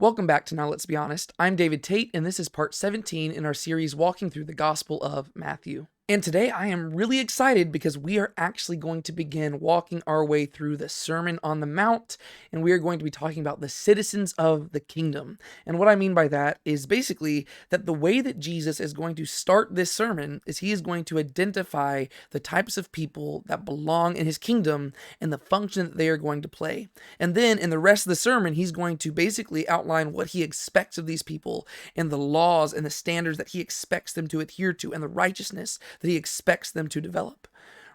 Welcome back to Now Let's Be Honest. I'm David Tate, and this is part 17 in our series walking through the Gospel of Matthew. And today I am really excited because we are actually going to begin walking our way through the Sermon on the Mount, and we are going to be talking about the citizens of the kingdom. And what I mean by that is basically that the way that Jesus is going to start this sermon is he is going to identify the types of people that belong in his kingdom and the function that they are going to play. And then in the rest of the sermon, he's going to basically outline what he expects of these people and the laws and the standards that he expects them to adhere to and the righteousness that he expects them to develop,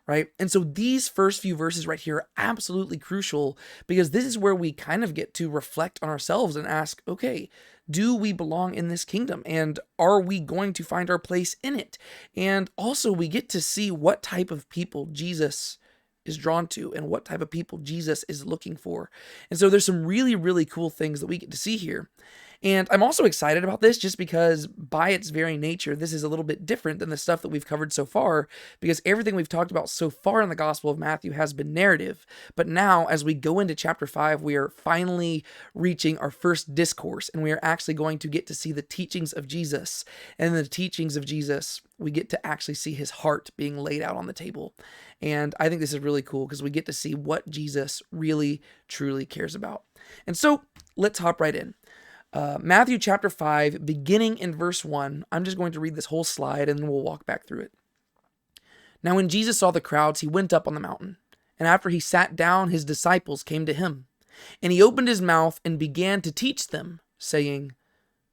right? And so these first few verses right here are absolutely crucial because this is where we kind of get to reflect on ourselves and ask, okay, do we belong in this kingdom? And are we going to find our place in it? And also we get to see what type of people Jesus is drawn to and what type of people Jesus is looking for. And so there's some really, really cool things that we get to see here. And I'm also excited about this just because by its very nature, this is a little bit different than the stuff that we've covered so far, because everything we've talked about so far in the Gospel of Matthew has been narrative. But now, as we go into chapter 5, we are finally reaching our first discourse, and we are actually going to get to see the teachings of Jesus. And in the teachings of Jesus, we get to actually see his heart being laid out on the table. And I think this is really cool because we get to see what Jesus really, truly cares about. And so let's hop right in. Matthew chapter 5, beginning in verse 1. I'm just going to read this whole slide and then we'll walk back through it. Now when Jesus saw the crowds, he went up on the mountain. And after he sat down, his disciples came to him. And he opened his mouth and began to teach them, saying,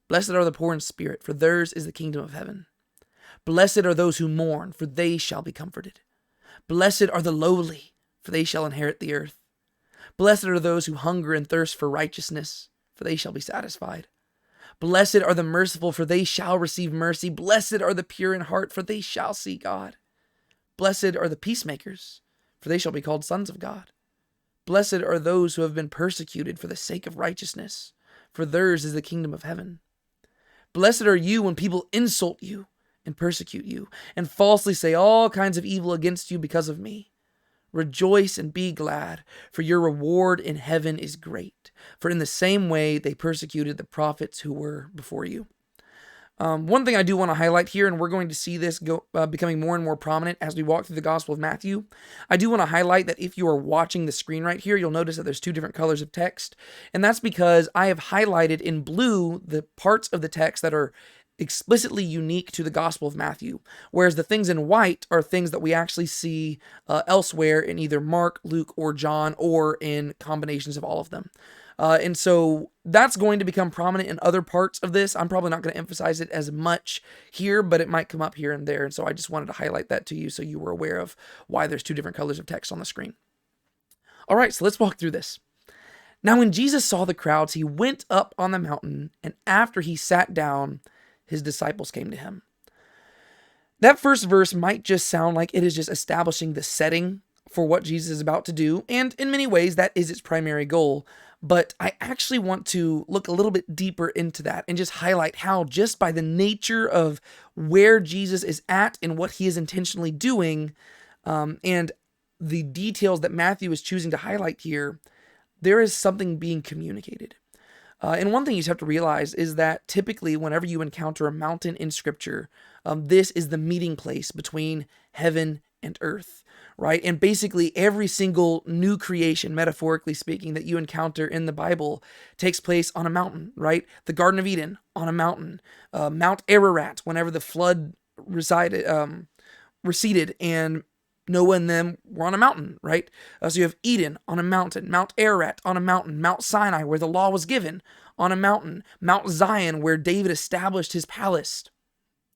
"Blessed are the poor in spirit, for theirs is the kingdom of heaven. Blessed are those who mourn, for they shall be comforted. Blessed are the lowly, for they shall inherit the earth. Blessed are those who hunger and thirst for righteousness, for they shall be satisfied. Blessed are the merciful, for they shall receive mercy. Blessed are the pure in heart, for they shall see God. Blessed are the peacemakers, for they shall be called sons of God. Blessed are those who have been persecuted for the sake of righteousness, for theirs is the kingdom of heaven. Blessed are you when people insult you and persecute you, and falsely say all kinds of evil against you because of me. Rejoice and be glad, for your reward in heaven is great. For in the same way they persecuted the prophets who were before you." One thing I do want to highlight here, and we're going to see this becoming more and more prominent as we walk through the Gospel of Matthew. I do want to highlight that if you are watching the screen right here, you'll notice that there's two different colors of text. And that's because I have highlighted in blue the parts of the text that are explicitly unique to the Gospel of Matthew, whereas the things in white are things that we actually see elsewhere in either Mark, Luke, or John, or in combinations of all of them. And so that's going to become prominent in other parts of this. I'm probably not going to emphasize it as much here, but it might come up here and there. And so I just wanted to highlight that to you so you were aware of why there's two different colors of text on the screen. All right, so let's walk through this. Now, when Jesus saw the crowds, he went up on the mountain, and after he sat down, his disciples came to him. That first verse might just sound like it is just establishing the setting for what Jesus is about to do, and in many ways that is its primary goal, but I actually want to look a little bit deeper into that and just highlight how just by the nature of where Jesus is at and what he is intentionally doing, and the details that Matthew is choosing to highlight here, there is something being communicated. And one thing you just have to realize is that typically whenever you encounter a mountain in Scripture, this is the meeting place between heaven and earth, right? And basically every single new creation, metaphorically speaking, that you encounter in the Bible takes place on a mountain, right? The Garden of Eden on a mountain, Mount Ararat, whenever the flood receded and Noah and them were on a mountain, right? So you have Eden on a mountain, Mount Ararat on a mountain, Mount Sinai where the law was given on a mountain, Mount Zion where David established his palace.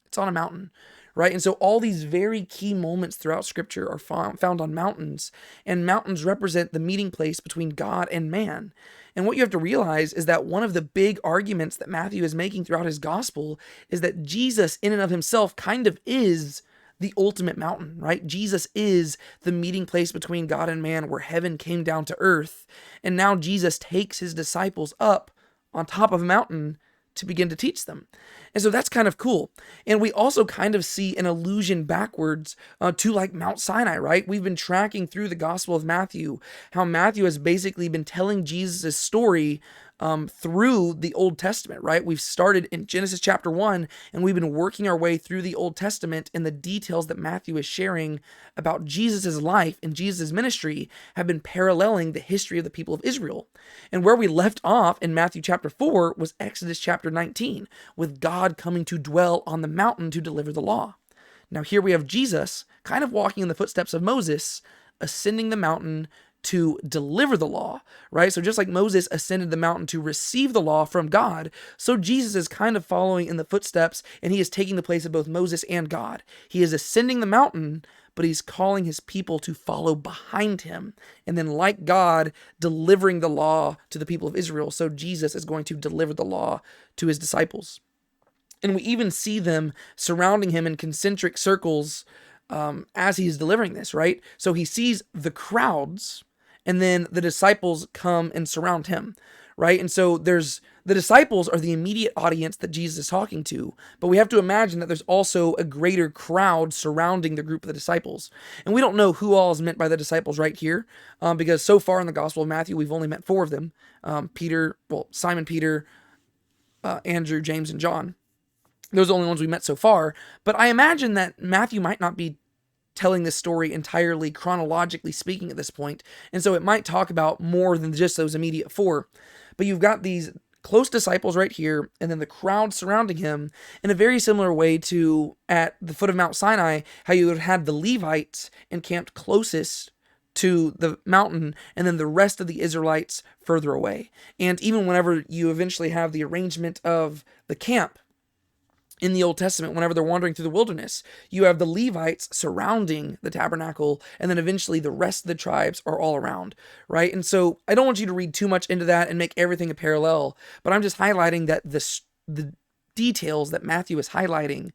It's on a mountain, right? And so all these very key moments throughout Scripture are found on mountains, and mountains represent the meeting place between God and man. And what you have to realize is that one of the big arguments that Matthew is making throughout his gospel is that Jesus in and of himself kind of is the ultimate mountain, right? Jesus is the meeting place between God and man where heaven came down to earth. And now Jesus takes his disciples up on top of a mountain to begin to teach them. And so that's kind of cool. And we also kind of see an allusion backwards to like Mount Sinai, right? We've been tracking through the Gospel of Matthew, how Matthew has basically been telling Jesus' story through the Old Testament, right? We've started in Genesis chapter 1, and we've been working our way through the Old Testament, and the details that Matthew is sharing about Jesus' life and Jesus' ministry have been paralleling the history of the people of Israel. And where we left off in Matthew chapter 4 was Exodus chapter 19, with God coming to dwell on the mountain to deliver the law. Now here we have Jesus kind of walking in the footsteps of Moses, ascending the mountain to deliver the law, right? So just like Moses ascended the mountain to receive the law from God, so Jesus is kind of following in the footsteps, and he is taking the place of both Moses and God. He is ascending the mountain, but he's calling his people to follow behind him. And then like God delivering the law to the people of Israel, so Jesus is going to deliver the law to his disciples. And we even see them surrounding him in concentric circles as he's delivering this, right? So he sees the crowds, and then the disciples come and surround him, right? And so the disciples are the immediate audience that Jesus is talking to, but we have to imagine that there's also a greater crowd surrounding the group of the disciples. And we don't know who all is meant by the disciples right here, because so far in the Gospel of Matthew, we've only met 4 of them. Simon Peter, Andrew, James, and John. Those are the only ones we met so far, but I imagine that Matthew might not be telling this story entirely chronologically speaking at this point, and so it might talk about more than just those immediate 4. But you've got these close disciples right here, and then the crowd surrounding him in a very similar way to at the foot of Mount Sinai, how you would have had the Levites encamped closest to the mountain, and then the rest of the Israelites further away. And even whenever you eventually have the arrangement of the camp, in the Old Testament, whenever they're wandering through the wilderness, you have the Levites surrounding the tabernacle, and then eventually the rest of the tribes are all around, right? And so I don't want you to read too much into that and make everything a parallel, but I'm just highlighting that the details that Matthew is highlighting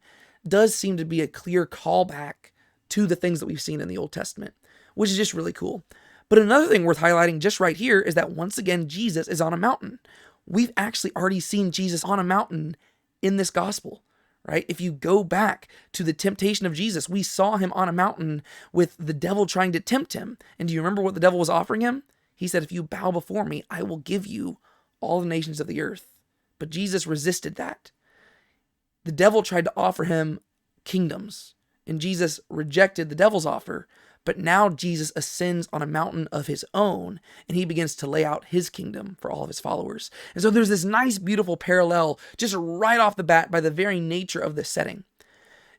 does seem to be a clear callback to the things that we've seen in the Old Testament, which is just really cool. But another thing worth highlighting just right here is that once again, Jesus is on a mountain. We've actually already seen Jesus on a mountain in this gospel. Right? If you go back to the temptation of Jesus, we saw him on a mountain with the devil trying to tempt him. And do you remember what the devil was offering him? He said, if you bow before me, I will give you all the nations of the earth. But Jesus resisted that. The devil tried to offer him kingdoms, and Jesus rejected the devil's offer. But now Jesus ascends on a mountain of his own, and he begins to lay out his kingdom for all of his followers. And so there's this nice, beautiful parallel just right off the bat by the very nature of this setting.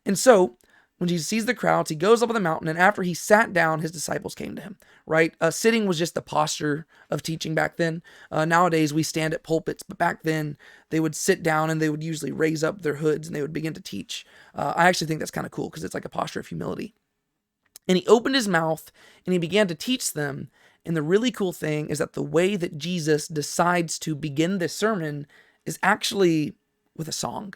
And so when Jesus sees the crowds, he goes up on the mountain, and after he sat down, his disciples came to him, right? Sitting was just the posture of teaching back then. Nowadays, we stand at pulpits, but back then, they would sit down, and they would usually raise up their hoods, and they would begin to teach. I actually think that's kind of cool, because it's like a posture of humility. And he opened his mouth and he began to teach them. And the really cool thing is that the way that Jesus decides to begin this sermon is actually with a song.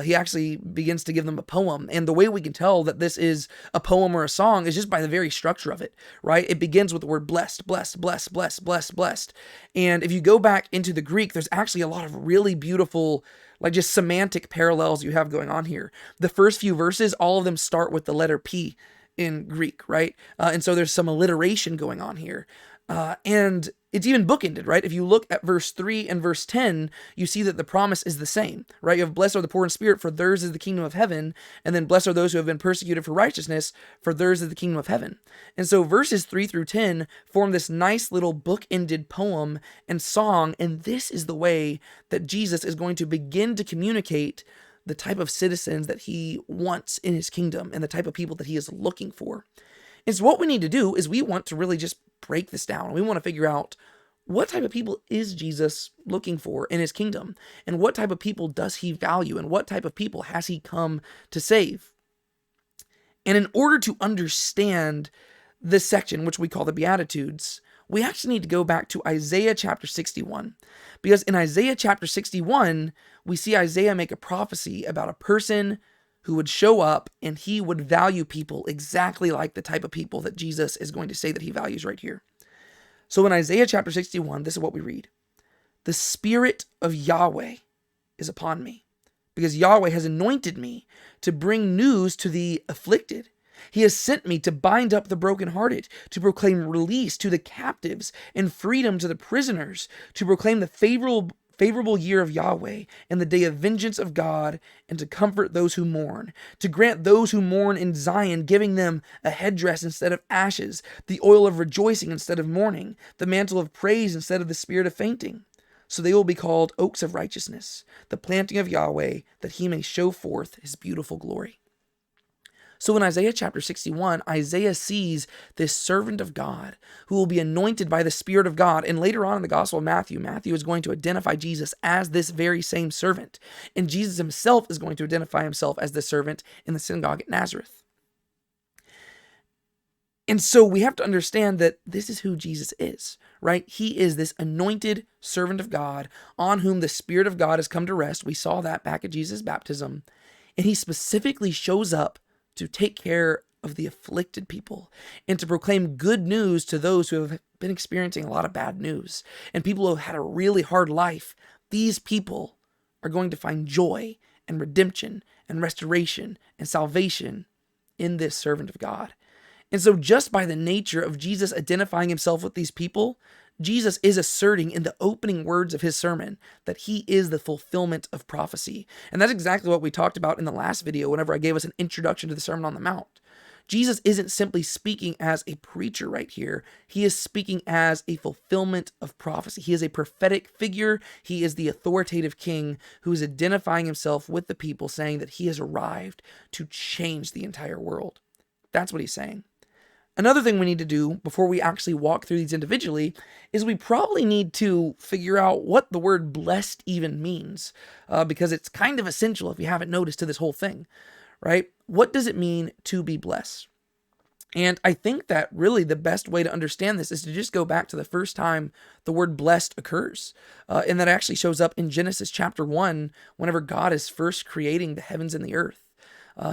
He actually begins to give them a poem. And the way we can tell that this is a poem or a song is just by the very structure of it, right? It begins with the word blessed, blessed, blessed, blessed, blessed, blessed. And if you go back into the Greek, there's actually a lot of really beautiful, like just semantic parallels you have going on here. The first few verses, all of them start with the letter P in Greek, right? And so there's some alliteration going on here. And it's even bookended, right? If you look at verse 3 and verse 10, you see that the promise is the same, right? You have blessed are the poor in spirit, for theirs is the kingdom of heaven. And then blessed are those who have been persecuted for righteousness, for theirs is the kingdom of heaven. And so verses 3 through 10 form this nice little bookended poem and song. And this is the way that Jesus is going to begin to communicate the type of citizens that he wants in his kingdom and the type of people that he is looking for. And so what we need to do is we want to really just break this down. We want to figure out what type of people is Jesus looking for in his kingdom, and what type of people does he value, and what type of people has he come to save. And in order to understand this section, which we call the Beatitudes, we actually need to go back to Isaiah chapter 61. Because in Isaiah chapter 61, we see Isaiah make a prophecy about a person who would show up and he would value people exactly like the type of people that Jesus is going to say that he values right here. So in Isaiah chapter 61, this is what we read. The Spirit of Yahweh is upon me, because Yahweh has anointed me to bring news to the afflicted. He has sent me to bind up the brokenhearted, to proclaim release to the captives and freedom to the prisoners, to proclaim the favorable year of Yahweh and the day of vengeance of God, and to comfort those who mourn, to grant those who mourn in Zion, giving them a headdress instead of ashes, the oil of rejoicing instead of mourning, the mantle of praise instead of the spirit of fainting. So they will be called oaks of righteousness, the planting of Yahweh, that he may show forth his beautiful glory. So in Isaiah chapter 61, Isaiah sees this servant of God who will be anointed by the Spirit of God. And later on in the Gospel of Matthew, Matthew is going to identify Jesus as this very same servant. And Jesus himself is going to identify himself as the servant in the synagogue at Nazareth. And so we have to understand that this is who Jesus is, right? He is this anointed servant of God on whom the Spirit of God has come to rest. We saw that back at Jesus' baptism. And he specifically shows up to take care of the afflicted people and to proclaim good news to those who have been experiencing a lot of bad news and people who have had a really hard life. These people are going to find joy and redemption and restoration and salvation in this servant of God. And so just by the nature of Jesus identifying himself with these people, Jesus is asserting in the opening words of his sermon that he is the fulfillment of prophecy. And that's exactly what we talked about in the last video whenever I gave us an introduction to the Sermon on the Mount. Jesus isn't simply speaking as a preacher right here. He is speaking as a fulfillment of prophecy. He is a prophetic figure. He is the authoritative king who is identifying himself with the people, saying that he has arrived to change the entire world. That's what he's saying. Another thing we need to do before we actually walk through these individually is we probably need to figure out what the word blessed even means, because it's kind of essential if you haven't noticed to this whole thing, right? What does it mean to be blessed? And I think that really the best way to understand this is to just go back to the first time the word blessed occurs. And that actually shows up in Genesis chapter 1, whenever God is first creating the heavens and the earth.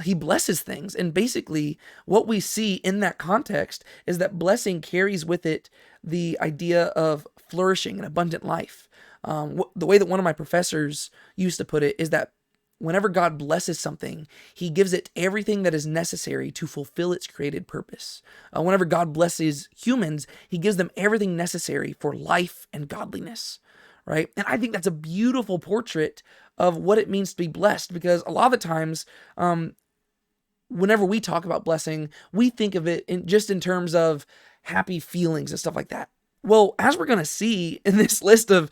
He blesses things. And basically what we see in that context is that blessing carries with it the idea of flourishing and abundant life. The way that one of my professors used to put it is that whenever God blesses something, he gives it everything that is necessary to fulfill its created purpose. Whenever God blesses humans, he gives them everything necessary for life and godliness, right? And I think that's a beautiful portrait of what it means to be blessed, because a lot of the times, whenever we talk about blessing, we think of it in terms of happy feelings and stuff like that. Well, as we're going to see in this list of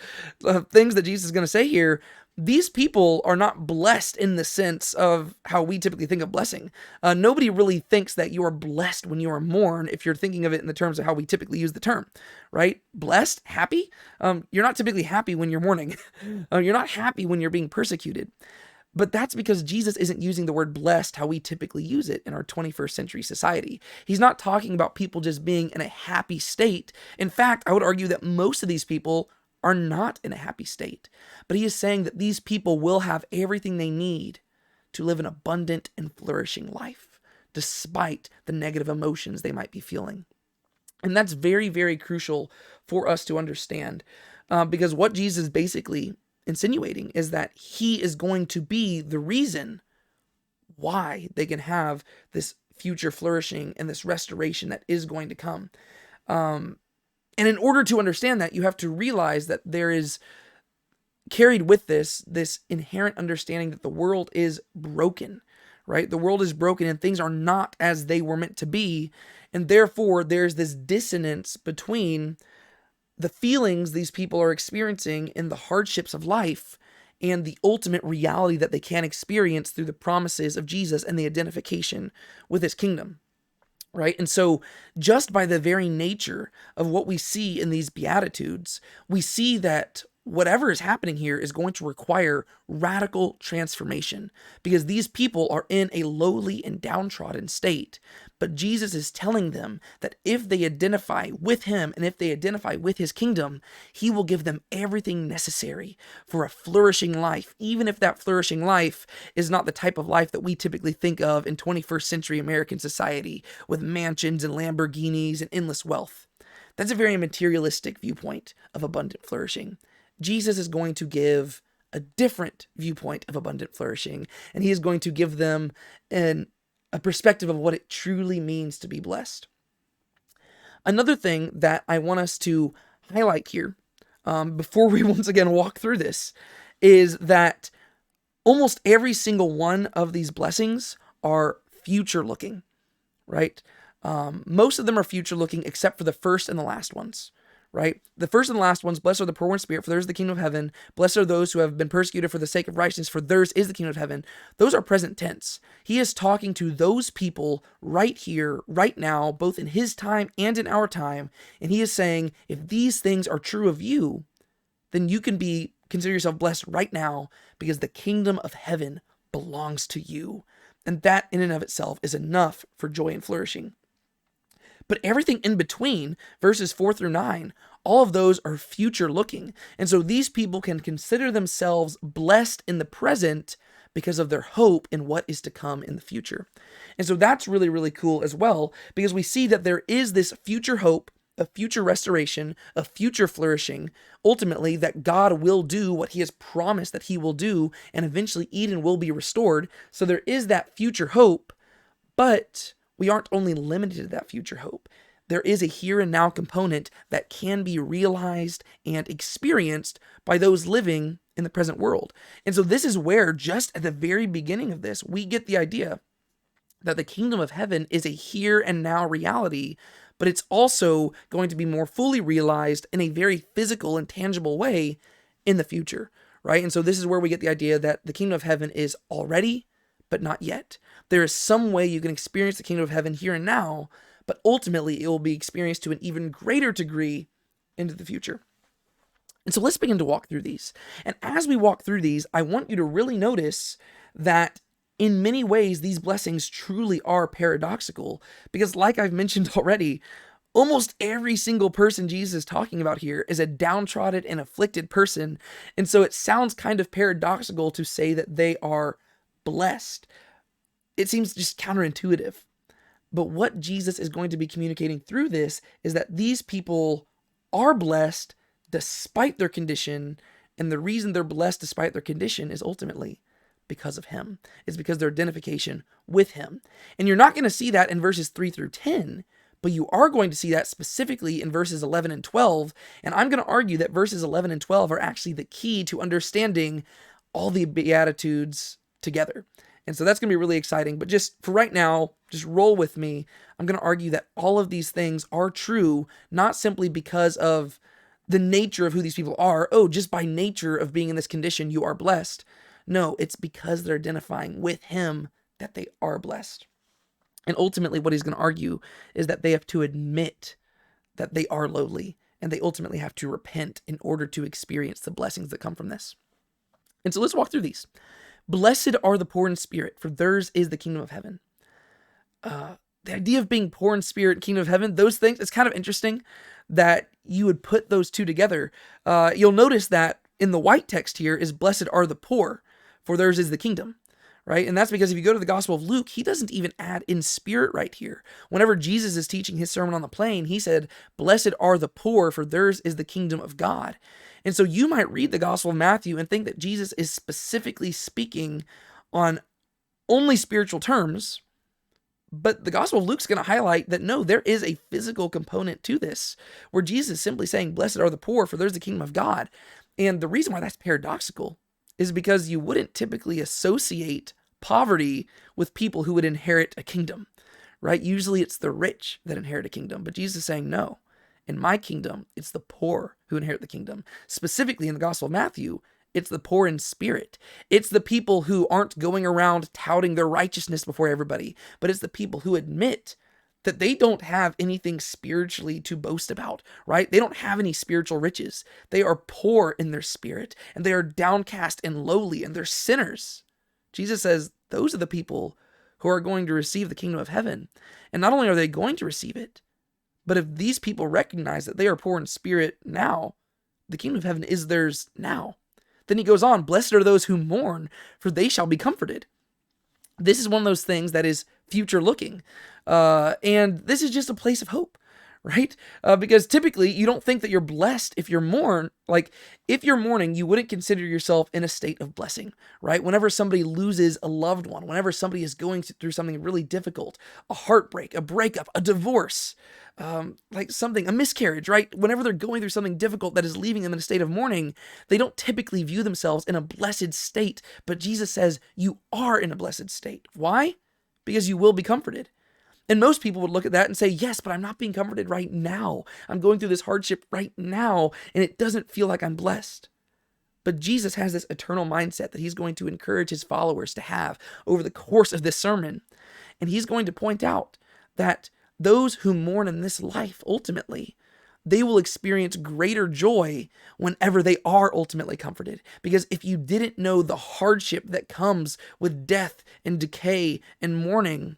things that Jesus is going to say here, these people are not blessed in the sense of how we typically think of blessing. Nobody really thinks that you are blessed when you are mourn, if you're thinking of it in the terms of how we typically use the term, right? Blessed, happy. You're not typically happy when you're mourning. You're not happy when you're being persecuted. But that's because Jesus isn't using the word blessed how we typically use it in our 21st century society. He's not talking about people just being in a happy state. In fact, I would argue that most of these people are not in a happy state. But he is saying that these people will have everything they need to live an abundant and flourishing life, despite the negative emotions they might be feeling. And that's very, very crucial for us to understand, because what Jesus is basically insinuating is that he is going to be the reason why they can have this future flourishing and this restoration that is going to come. And in order to understand that, you have to realize that there is carried with this inherent understanding that the world is broken, right? The world is broken and things are not as they were meant to be. And therefore, there's this dissonance between the feelings these people are experiencing in the hardships of life and the ultimate reality that they can experience through the promises of Jesus and the identification with his kingdom. Right? And so just by the very nature of what we see in these Beatitudes, we see that whatever is happening here is going to require radical transformation, because these people are in a lowly and downtrodden state. But Jesus is telling them that if they identify with him and if they identify with his kingdom, he will give them everything necessary for a flourishing life, even if that flourishing life is not the type of life that we typically think of in 21st century American society with mansions and Lamborghinis and endless wealth. That's a very materialistic viewpoint of abundant flourishing. Jesus is going to give a different viewpoint of abundant flourishing, and he is going to give them a a perspective of what it truly means to be blessed. Another thing that I want us to highlight here, before we once again walk through this, is that almost every single one of these blessings are future looking, right? Most of them are future looking except for the first and the last ones, right? The first and the last ones, blessed are the poor in spirit, for theirs is the kingdom of heaven. Blessed are those who have been persecuted for the sake of righteousness, for theirs is the kingdom of heaven. Those are present tense. He is talking to those people right here, right now, both in his time and in our time. And he is saying, if these things are true of you, then you can consider yourself blessed right now because the kingdom of heaven belongs to you. And that in and of itself is enough for joy and flourishing. But everything in between, verses 4 through 9, all of those are future looking. And so these people can consider themselves blessed in the present because of their hope in what is to come in the future. And so that's really, really cool as well, because we see that there is this future hope, a future restoration, a future flourishing, ultimately that God will do what he has promised that he will do, and eventually Eden will be restored. So there is that future hope, but we aren't only limited to that future hope. There is a here and now component that can be realized and experienced by those living in the present world. And so this is where, just at the very beginning of this, we get the idea that the kingdom of heaven is a here and now reality, but it's also going to be more fully realized in a very physical and tangible way in the future, right? And so this is where we get the idea that the kingdom of heaven is already, but not yet. There is some way you can experience the kingdom of heaven here and now, but ultimately it will be experienced to an even greater degree into the future. And so let's begin to walk through these. And as we walk through these, I want you to really notice that in many ways, these blessings truly are paradoxical, because like I've mentioned already, almost every single person Jesus is talking about here is a downtrodden and afflicted person. And so it sounds kind of paradoxical to say that they are blessed. It seems just counterintuitive. But what Jesus is going to be communicating through this is that these people are blessed despite their condition. And the reason they're blessed despite their condition is ultimately because of him. It's because their identification with him. And you're not going to see that in verses 3 through 10, but you are going to see that specifically in verses 11 and 12. And I'm going to argue that verses 11 and 12 are actually the key to understanding all the Beatitudes together. And so that's going to be really exciting. But just for right now, just roll with me. I'm going to argue that all of these things are true, not simply because of the nature of who these people are. Oh, just by nature of being in this condition, you are blessed. No, it's because they're identifying with him that they are blessed. And ultimately, what he's going to argue is that they have to admit that they are lowly, and they ultimately have to repent in order to experience the blessings that come from this. And so let's walk through these. Blessed are the poor in spirit, for theirs is the kingdom of heaven. The idea of being poor in spirit, kingdom of heaven, those things, it's kind of interesting that you would put those two together. You'll notice that in the white text here is blessed are the poor, for theirs is the kingdom, right? And that's because if you go to the Gospel of Luke, he doesn't even add in spirit right here. Whenever Jesus is teaching his Sermon on the Plain, he said, blessed are the poor, for theirs is the kingdom of God. And so you might read the Gospel of Matthew and think that Jesus is specifically speaking on only spiritual terms, but the Gospel of Luke's going to highlight that no, there is a physical component to this, where Jesus is simply saying, blessed are the poor, for there's the kingdom of God. And the reason why that's paradoxical is because you wouldn't typically associate poverty with people who would inherit a kingdom, right? Usually it's the rich that inherit a kingdom, but Jesus is saying, no, in my kingdom, it's the poor who inherit the kingdom. Specifically in the Gospel of Matthew, it's the poor in spirit. It's the people who aren't going around touting their righteousness before everybody, but it's the people who admit that they don't have anything spiritually to boast about, right? They don't have any spiritual riches. They are poor in their spirit, and they are downcast and lowly, and they're sinners. Jesus says those are the people who are going to receive the kingdom of heaven. And not only are they going to receive it, but if these people recognize that they are poor in spirit now, the kingdom of heaven is theirs now. Then he goes on, blessed are those who mourn, for they shall be comforted. This is one of those things that is future looking. And this is just a place of hope, right? Because typically you don't think that you're blessed if you're if you're mourning, you wouldn't consider yourself in a state of blessing, right? Whenever somebody loses a loved one, whenever somebody is going through something really difficult, a heartbreak, a breakup, a divorce, a miscarriage, right? Whenever they're going through something difficult that is leaving them in a state of mourning, they don't typically view themselves in a blessed state. But Jesus says you are in a blessed state. Why? Because you will be comforted. And most people would look at that and say, yes, but I'm not being comforted right now. I'm going through this hardship right now, and it doesn't feel like I'm blessed. But Jesus has this eternal mindset that he's going to encourage his followers to have over the course of this sermon. And he's going to point out that those who mourn in this life, ultimately, they will experience greater joy whenever they are ultimately comforted. Because if you didn't know the hardship that comes with death and decay and mourning,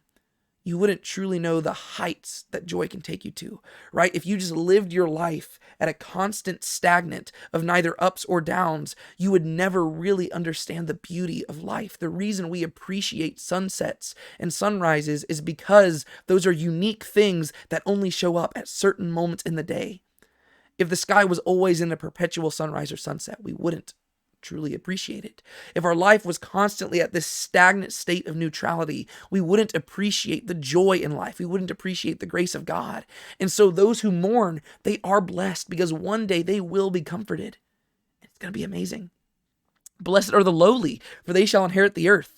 you wouldn't truly know the heights that joy can take you to, right? If you just lived your life at a constant stagnant of neither ups or downs, you would never really understand the beauty of life. The reason we appreciate sunsets and sunrises is because those are unique things that only show up at certain moments in the day. If the sky was always in a perpetual sunrise or sunset, we wouldn't truly appreciate it. If our life was constantly at this stagnant state of neutrality, we wouldn't appreciate the joy in life. We wouldn't appreciate the grace of God. And so those who mourn, they are blessed because one day they will be comforted. It's going to be amazing. Blessed are the lowly, for they shall inherit the earth.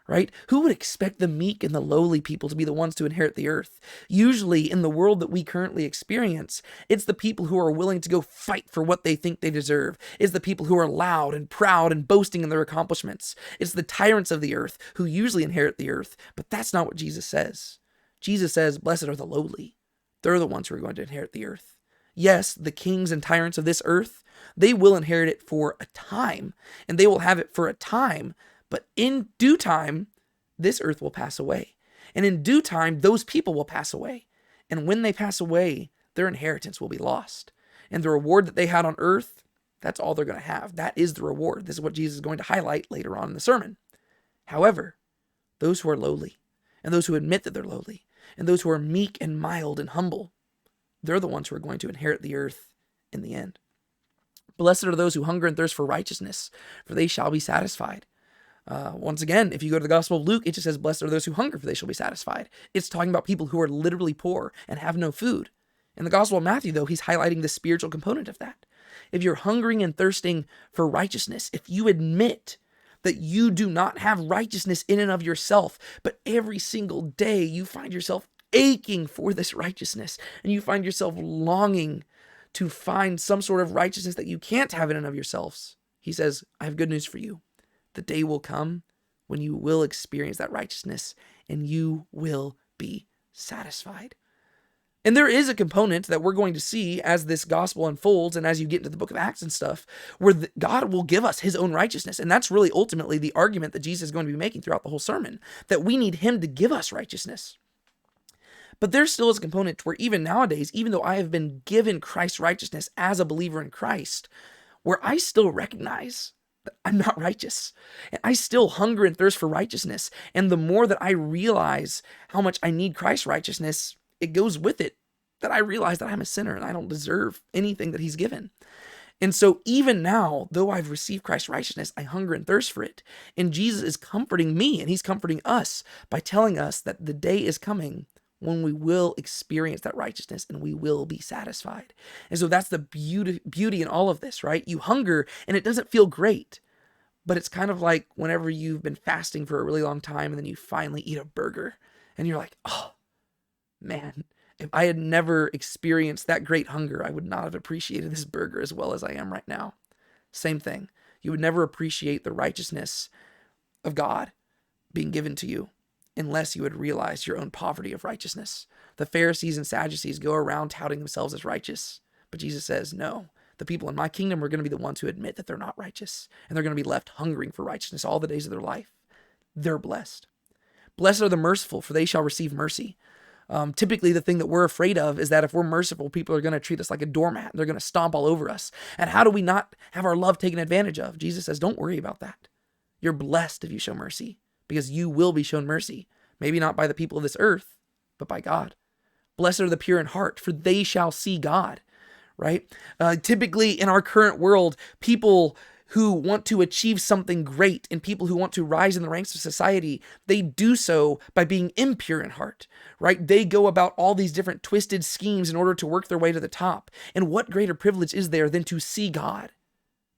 Right? Who would expect the meek and the lowly people to be the ones to inherit the earth? Usually in the world that we currently experience, it's the people who are willing to go fight for what they think they deserve. It's the people who are loud and proud and boasting in their accomplishments. It's the tyrants of the earth who usually inherit the earth, but that's not what Jesus says. Jesus says, blessed are the lowly. They're the ones who are going to inherit the earth. Yes, the kings and tyrants of this earth, they will inherit it for a time, and they will have it for a time. But in due time, this earth will pass away. And in due time, those people will pass away. And when they pass away, their inheritance will be lost. And the reward that they had on earth, that's all they're going to have. That is the reward. This is what Jesus is going to highlight later on in the sermon. However, those who are lowly, and those who admit that they're lowly, and those who are meek and mild and humble, they're the ones who are going to inherit the earth in the end. Blessed are those who hunger and thirst for righteousness, for they shall be satisfied. Once again, if you go to the Gospel of Luke, it just says, blessed are those who hunger, for they shall be satisfied. It's talking about people who are literally poor and have no food. In the Gospel of Matthew, though, he's highlighting the spiritual component of that. If you're hungering and thirsting for righteousness, if you admit that you do not have righteousness in and of yourself, but every single day you find yourself aching for this righteousness, and you find yourself longing to find some sort of righteousness that you can't have in and of yourselves, he says, I have good news for you. The day will come when you will experience that righteousness and you will be satisfied. And there is a component that we're going to see as this gospel unfolds and as you get into the book of Acts and stuff, where God will give us his own righteousness. And that's really ultimately the argument that Jesus is going to be making throughout the whole sermon, that we need him to give us righteousness. But there still is a component where even nowadays, even though I have been given Christ's righteousness as a believer in Christ, where I still recognize I'm not righteous. And I still hunger and thirst for righteousness. And the more that I realize how much I need Christ's righteousness, it goes with it that I realize that I'm a sinner and I don't deserve anything that he's given. And so even now, though I've received Christ's righteousness, I hunger and thirst for it. And Jesus is comforting me and he's comforting us by telling us that the day is coming when we will experience that righteousness and we will be satisfied. And so that's the beauty in all of this, right? You hunger and it doesn't feel great, but it's kind of like whenever you've been fasting for a really long time and then you finally eat a burger and you're like, oh man, if I had never experienced that great hunger, I would not have appreciated this burger as well as I am right now. Same thing. You would never appreciate the righteousness of God being given to you unless you had realized your own poverty of righteousness. The Pharisees and Sadducees go around touting themselves as righteous, but Jesus says, no, the people in my kingdom are going to be the ones who admit that they're not righteous, and they're going to be left hungering for righteousness all the days of their life. They're blessed. Blessed are the merciful, for they shall receive mercy. Typically, the thing that we're afraid of is that if we're merciful, people are going to treat us like a doormat. They're going to stomp all over us. And how do we not have our love taken advantage of? Jesus says, don't worry about that. You're blessed if you show mercy, because you will be shown mercy. Maybe not by the people of this earth, but by God. Blessed are the pure in heart, for they shall see God, right? Typically in our current world, people who want to achieve something great and people who want to rise in the ranks of society, they do so by being impure in heart, right? They go about all these different twisted schemes in order to work their way to the top. And what greater privilege is there than to see God?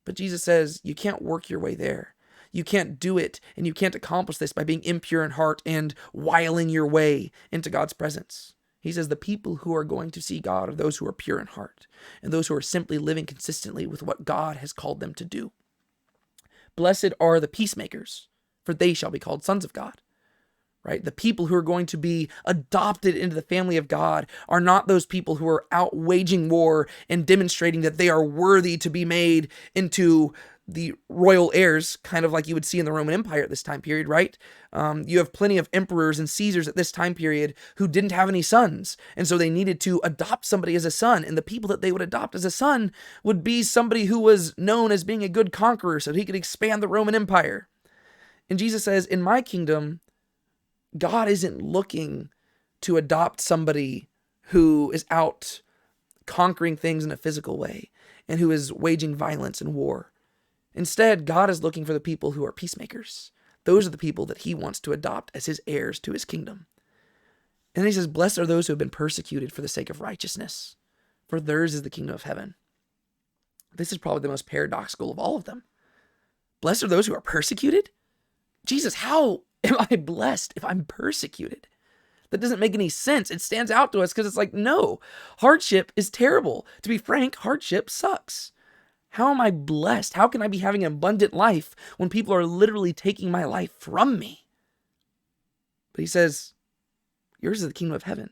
But Jesus says, you can't work your way there. You can't do it, and you can't accomplish this by being impure in heart and wiling your way into God's presence. He says the people who are going to see God are those who are pure in heart and those who are simply living consistently with what God has called them to do. Blessed are the peacemakers, for they shall be called sons of God. Right? The people who are going to be adopted into the family of God are not those people who are out waging war and demonstrating that they are worthy to be made into the royal heirs, kind of like you would see in the Roman Empire at this time period, right? You have plenty of emperors and Caesars at this time period who didn't have any sons, and so they needed to adopt somebody as a son, and the people that they would adopt as a son would be somebody who was known as being a good conqueror so that he could expand the Roman Empire. And Jesus says, in my kingdom, God isn't looking to adopt somebody who is out conquering things in a physical way and who is waging violence and war. Instead, God is looking for the people who are peacemakers. Those are the people that he wants to adopt as his heirs to his kingdom. And then he says, blessed are those who have been persecuted for the sake of righteousness, for theirs is the kingdom of heaven. This is probably the most paradoxical of all of them. Blessed are those who are persecuted? Jesus, how am I blessed if I'm persecuted? That doesn't make any sense. It stands out to us because it's like, no, hardship is terrible. To be frank, hardship sucks. How am I blessed? How can I be having an abundant life when people are literally taking my life from me? But he says, yours is the kingdom of heaven,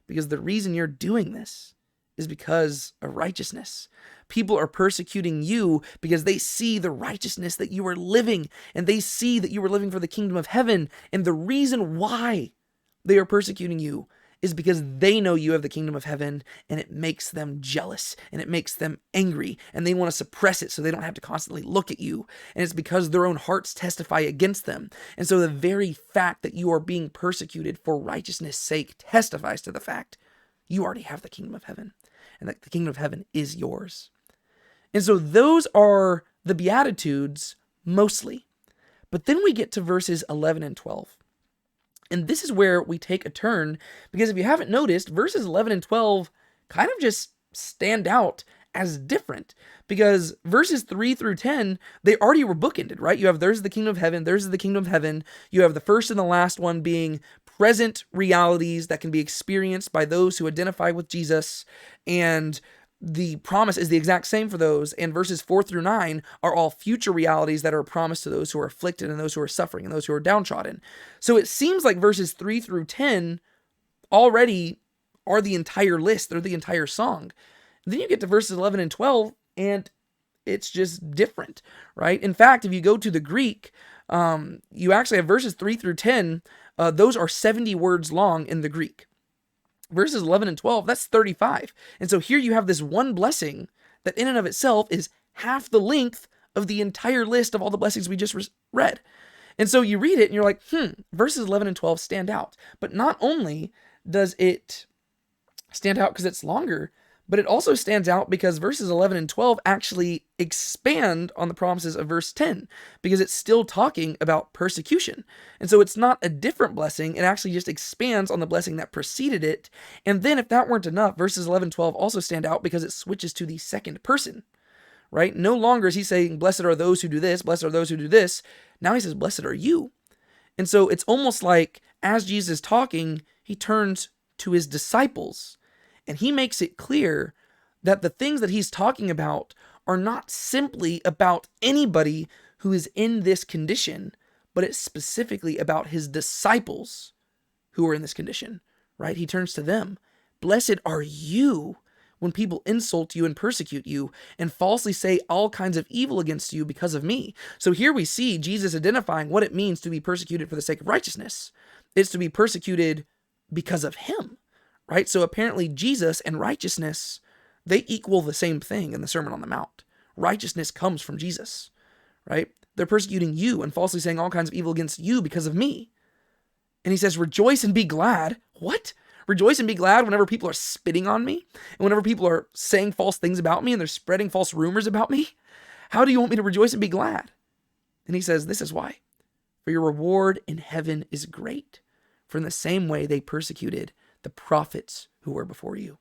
because the reason you're doing this is because of righteousness. People are persecuting you because they see the righteousness that you are living, and they see that you are living for the kingdom of heaven. And the reason why they are persecuting you is because they know you have the kingdom of heaven, and it makes them jealous, and it makes them angry, and they want to suppress it so they don't have to constantly look at you. And it's because their own hearts testify against them. And so the very fact that you are being persecuted for righteousness' sake testifies to the fact you already have the kingdom of heaven, and that the kingdom of heaven is yours. And so those are the Beatitudes mostly. But then we get to verses 11 and 12. And this is where we take a turn, because if you haven't noticed, verses 11 and 12 kind of just stand out as different, because verses 3 through 10, they already were bookended, right? You have theirs is the kingdom of heaven, theirs is the kingdom of heaven. You have the first and the last one being present realities that can be experienced by those who identify with Jesus, and the promise is the exact same for those, and verses 4 through 9 are all future realities that are promised to those who are afflicted and those who are suffering and those who are downtrodden. So it seems like verses 3 through 10 already are the entire list, they're the entire song. Then you get to verses 11 and 12, and it's just different, right? In fact, if you go to the Greek, you actually have verses 3 through 10, those are 70 words long in the Greek. Verses 11 and 12, that's 35. And so here you have this one blessing that in and of itself is half the length of the entire list of all the blessings we just read. And so you read it and you're like, verses 11 and 12 stand out. But not only does it stand out because it's longer, but it also stands out because verses 11 and 12 actually expand on the promises of verse 10, because it's still talking about persecution. And so it's not a different blessing, it actually just expands on the blessing that preceded it. And then if that weren't enough, verses 11 and 12 also stand out because it switches to the second person, right? No longer is he saying, blessed are those who do this, blessed are those who do this. Now he says, blessed are you. And so it's almost like as Jesus is talking, he turns to his disciples, and he makes it clear that the things that he's talking about are not simply about anybody who is in this condition, but it's specifically about his disciples who are in this condition, right? He turns to them. Blessed are you when people insult you and persecute you and falsely say all kinds of evil against you because of me. So here we see Jesus identifying what it means to be persecuted for the sake of righteousness. It's to be persecuted because of him. Right? So apparently Jesus and righteousness, they equal the same thing in the Sermon on the Mount. Righteousness comes from Jesus, right? They're persecuting you and falsely saying all kinds of evil against you because of me. And he says, rejoice and be glad. What? rejoice and be glad whenever people are spitting on me and whenever people are saying false things about me and they're spreading false rumors about me? How do you want me to rejoice and be glad? And he says, this is why. For your reward in heaven is great. For in the same way they persecuted the prophets who were before you.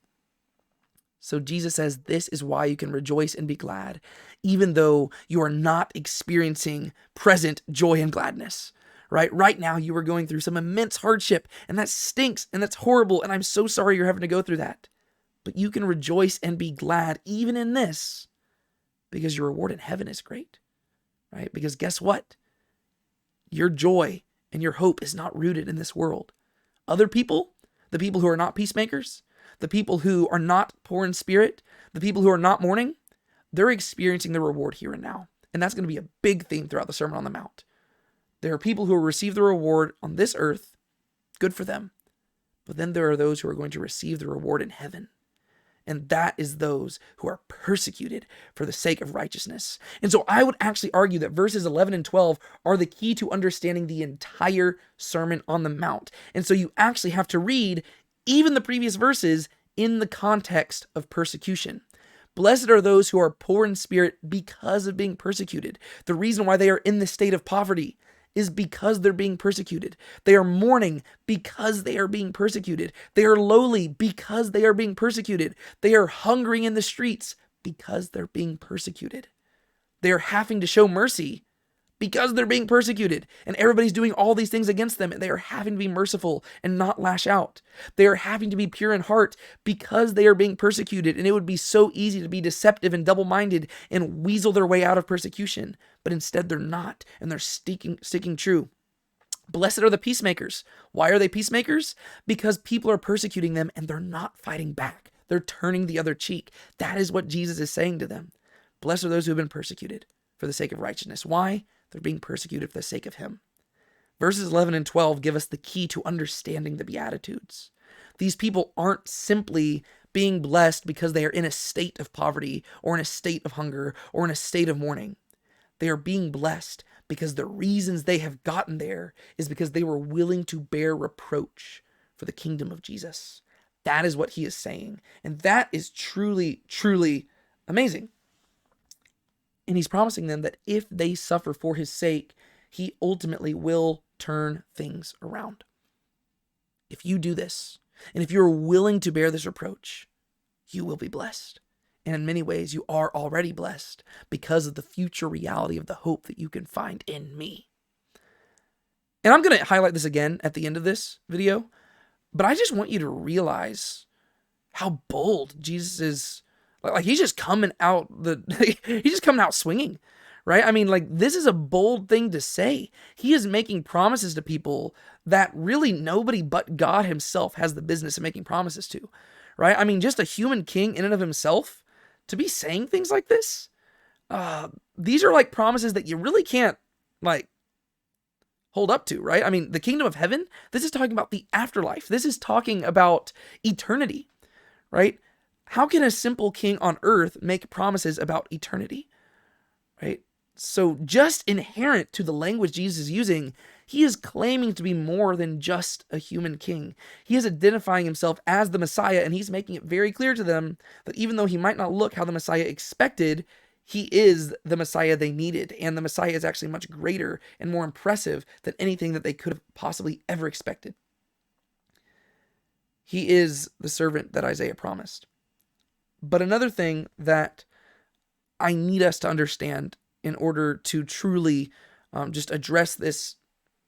So Jesus says this is why you can rejoice and be glad, even though you are not experiencing present joy and gladness. Right now you are going through some immense hardship, and that stinks, and that's horrible, and I'm so sorry you're having to go through that. But you can rejoice and be glad even in this, because your reward in heaven is great, right? Because guess what? Your joy and your hope is not rooted in this world. Other people, the people who are not peacemakers, the people who are not poor in spirit, the people who are not mourning, they're experiencing the reward here and now. And that's going to be a big theme throughout the Sermon on the Mount. There are people who will receive the reward on this earth, good for them. But then there are those who are going to receive the reward in heaven. And that is those who are persecuted for the sake of righteousness. And so I would actually argue that verses 11 and 12 are the key to understanding the entire Sermon on the Mount. And so you actually have to read even the previous verses in the context of persecution. Blessed are those who are poor in spirit because of being persecuted. The reason why they are in this state of poverty is because they're being persecuted. They are mourning because they are being persecuted. They are lowly because they are being persecuted. They are hungering in the streets because they're being persecuted. They are having to show mercy because they're being persecuted, and everybody's doing all these things against them, and they are having to be merciful and not lash out. They are having to be pure in heart because they are being persecuted, and it would be so easy to be deceptive and double-minded and weasel their way out of persecution, but instead they're not, and they're sticking true. Blessed are the peacemakers. Why are they peacemakers? Because people are persecuting them, and they're not fighting back. They're turning the other cheek. That is what Jesus is saying to them. Blessed are those who have been persecuted for the sake of righteousness. Why? They're being persecuted for the sake of him. Verses 11 and 12 give us the key to understanding the Beatitudes. These people aren't simply being blessed because they are in a state of poverty or in a state of hunger or in a state of mourning. They are being blessed because the reasons they have gotten there is because they were willing to bear reproach for the kingdom of Jesus. That is what he is saying. And that is truly, truly amazing. And he's promising them that if they suffer for his sake, he ultimately will turn things around. If you do this, and if you're willing to bear this reproach, you will be blessed. And in many ways, you are already blessed because of the future reality of the hope that you can find in me. And I'm going to highlight this again at the end of this video, but I just want you to realize how bold Jesus is. Like he's just coming out swinging, right? I mean, like this is a bold thing to say. He is making promises to people that really nobody but God himself has the business of making promises to, right? I mean, just a human king in and of himself to be saying things like this. These are like promises that you really can't like hold up to, right? I mean, the kingdom of heaven, this is talking about the afterlife. This is talking about eternity, right? How can a simple king on earth make promises about eternity, right? So just inherent to the language Jesus is using, he is claiming to be more than just a human king. He is identifying himself as the Messiah, and he's making it very clear to them that even though he might not look how the Messiah expected, he is the Messiah they needed, and the Messiah is actually much greater and more impressive than anything that they could have possibly ever expected. He is the servant that Isaiah promised. But another thing that I need us to understand in order to truly just address this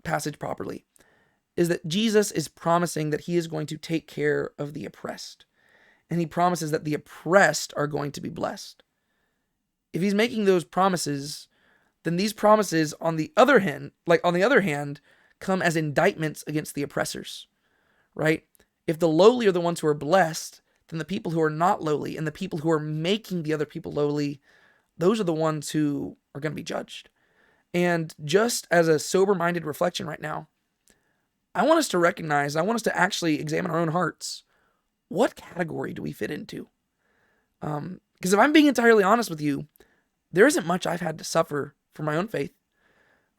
passage properly is that Jesus is promising that he is going to take care of the oppressed. And he promises that the oppressed are going to be blessed. If he's making those promises, then these promises on the other hand, come as indictments against the oppressors, right? If the lowly are the ones who are blessed, then the people who are not lowly and the people who are making the other people lowly, those are the ones who are going to be judged. And just as a sober-minded reflection right now, I want us to actually examine our own hearts. What category do we fit into? Because if I'm being entirely honest with you, there isn't much I've had to suffer for my own faith.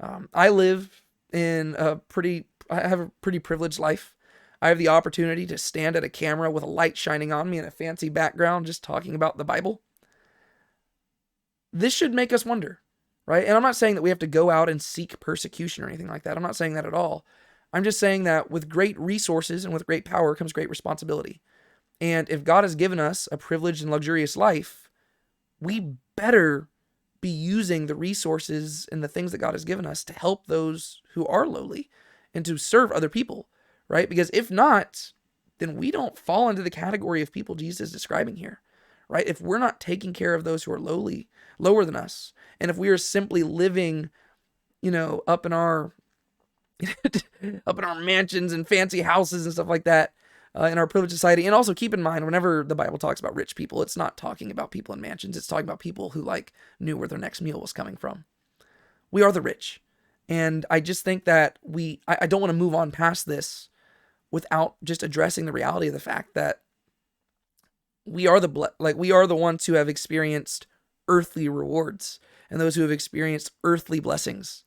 I have a pretty privileged life. I have the opportunity to stand at a camera with a light shining on me and a fancy background just talking about the Bible. This should make us wonder, right? And I'm not saying that we have to go out and seek persecution or anything like that. I'm not saying that at all. I'm just saying that with great resources and with great power comes great responsibility. And if God has given us a privileged and luxurious life, we better be using the resources and the things that God has given us to help those who are lowly and to serve other people, right? Because if not, then we don't fall into the category of people Jesus is describing here, right? If we're not taking care of those who are lowly, lower than us, and if we are simply living, up in our mansions and fancy houses and stuff like that, in our privileged society. And also keep in mind, whenever the Bible talks about rich people, it's not talking about people in mansions. It's talking about people who knew where their next meal was coming from. We are the rich. And I just think that I don't want to move on past this without just addressing the reality of the fact that we are the ones who have experienced earthly rewards and those who have experienced earthly blessings.